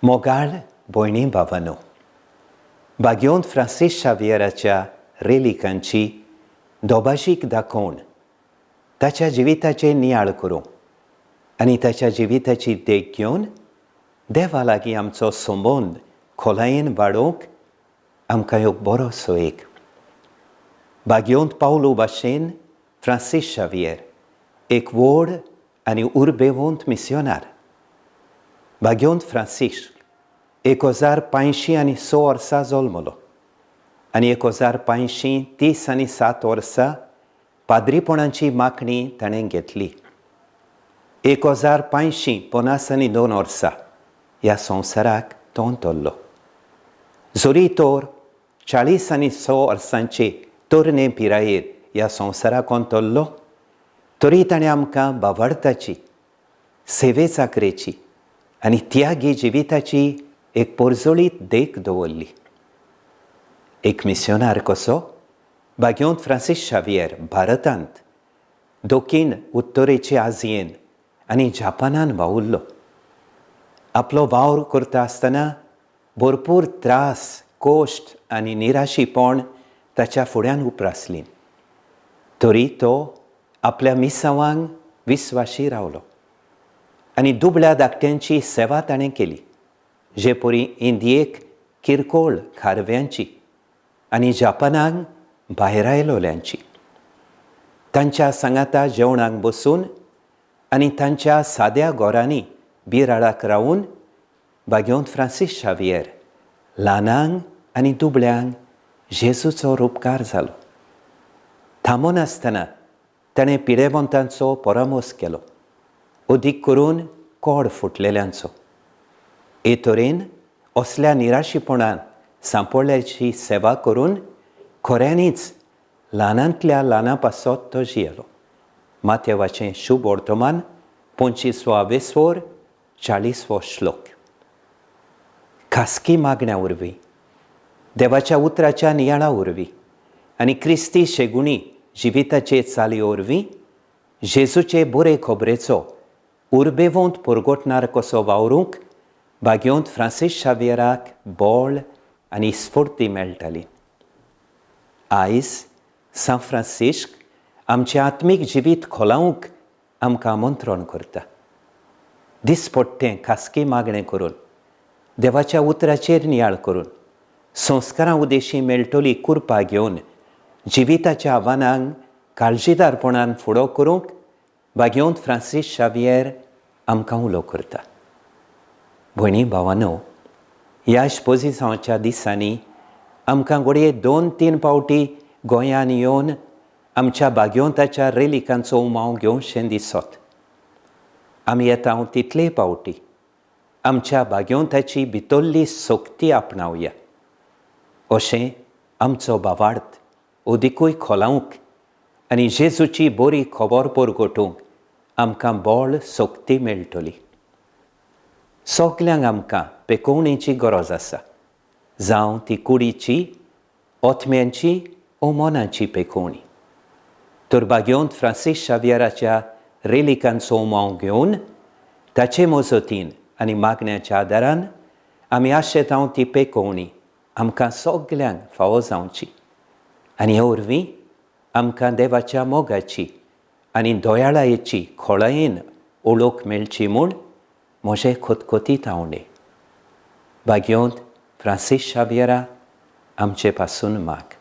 मोगाळ भयणी भावांनो, भाग्योंत फ्रांसीस शावियराच्या रेलिकांची दोबाशीक दाखोवन ताच्या जिविताचे नियाळ करूंक आनी ताच्या जिविताची देख घेवन देवा लागीं आमचो संबंद खोलायेन वाडोवंक आमकां एक बरो सयेक. भाग्योंत पावलो भाशेन फ्रांसीस शावियर एक व्हड आनी उर्बेवंत मिस्योनार. भाग्योंत फ्रांसीस 1506 वर्सां जल्मलो आनी 1537 वर्सां पाद्रीपणाची माखणी ताणें घेतली. 1552 वर्सां ह्या संवसाराक तो तोरलो. जरी तोर 46 वर्सांचे तरणे पिरायेर ह्या संवसाराक तोरलो, तरी ताणें आमकां भावार्थाची, सेवे चाकरेची आनी त्यागी जिविताची एक पोरजोळीत देख दवरली. एक मिस्योनार कसो भाग्योंत फ्रांसीस शावियर भारतांत, दक्षिण उत्तरेचे आजियेन आनी जापानान वावुरलो. आपलो वावर करता आसतना भरपूर त्रास, कोश्ट आनी निराशीपण ताच्या फुड्यान उप्रासलीं. तरी तो आपल्या मिसावांक विस्वाशी रावलो आनी दुबळ्या धाकट्यांची सेवा ताणें केली, जे परी इंडियेक किरकोळ खारव्यांची आनी जापानाक भायर आयलोल्यांची. तांच्या सांगाता जेवणाक बसून आनी तांच्या साद्या घोरांनी बिराडाक रावून भाग्योंत फ्रांसीस शावियर ल्हानांक आनी दुबळ्यांक जेजूचो उपकार जालो. थांबून आसतना ताणें पिडेवंतांचो परामोस केलो, अदीक करून कोड फुटलेल्यांचो. हे तरेन असल्या निराशीपणान सांपडल्याची सेवा करून खऱ्यांनीच ल्हानांतल्या ल्हाना पासत तो जियेलो. माथेवाचें शुभ वर्तमान 25 40 श्लोक. खासगी मागण्या वरवीं, देवाच्या उतराच्या नियाळा वरवीं आनी क्रिस्ती शेगुणी जिविताचे चाली वरवीं जेजूचे बरे खबरेचो उर्बेवंत परगटणार कसो वावरूंक भाग्योंत फ्रांसीस शावियराक बळ आनी स्फूर्ती मेळटाली. आयज सान फ्रांसिस्क आमचें आत्मीक जिवीत खोलावंक आमकां आमंत्रण करता. दिसपट्टें खासगी मागणें करून, देवाच्या उतराचेर नियाळ करून, संस्कारां उदेशी मेळटली कुरपा घेवन जिविताच्या आव्हानांक काळजीदारपणान फुडो करूंक भाग्योंत फ्रांसीस शावियर आमकां उलो करता. भयणी भावांनो, ह्या एक्सपोजिशनाच्या दिसांनी आमकां घडये 2-3 फावटी गोंयांत येवन आमच्या भाग्योंताच्या रेलिकांचो उमाव घेवचें दिसत. आमी येता तितले फावटी आमच्या भाग्योंताची भितरली सोक्ती आपणावया. अशें आमचो भावार्थ अदिकूय खोलावंक आनी जेजूची बरी खबर परगटूंक आमकां बळ सोक्ती मेळटली. सगल्यांक आमकां पेकोवणेची गरज आसा, जावं ती कुडीची, ओथम्यांची ओ मनाची पेकोवणी. तर भाग्योंत फ्रांसीस शावियराच्या रेलिकांचो उमाव घेवन ताचे मजतीन आनी मागण्याच्या आदारान आमी आशेतांव ती पेकोवणी आमकां सगल्यांक फावो जावची आनी हे वरवीं आमकां देवाच्या मोगाची आनी दोयाळायेची खोळायेन ओळख मेळची म्हूण म्हजें खोतखोतीत आवडे. भाग्योंत फ्रांसीस शावियरा आमचे पासून माग.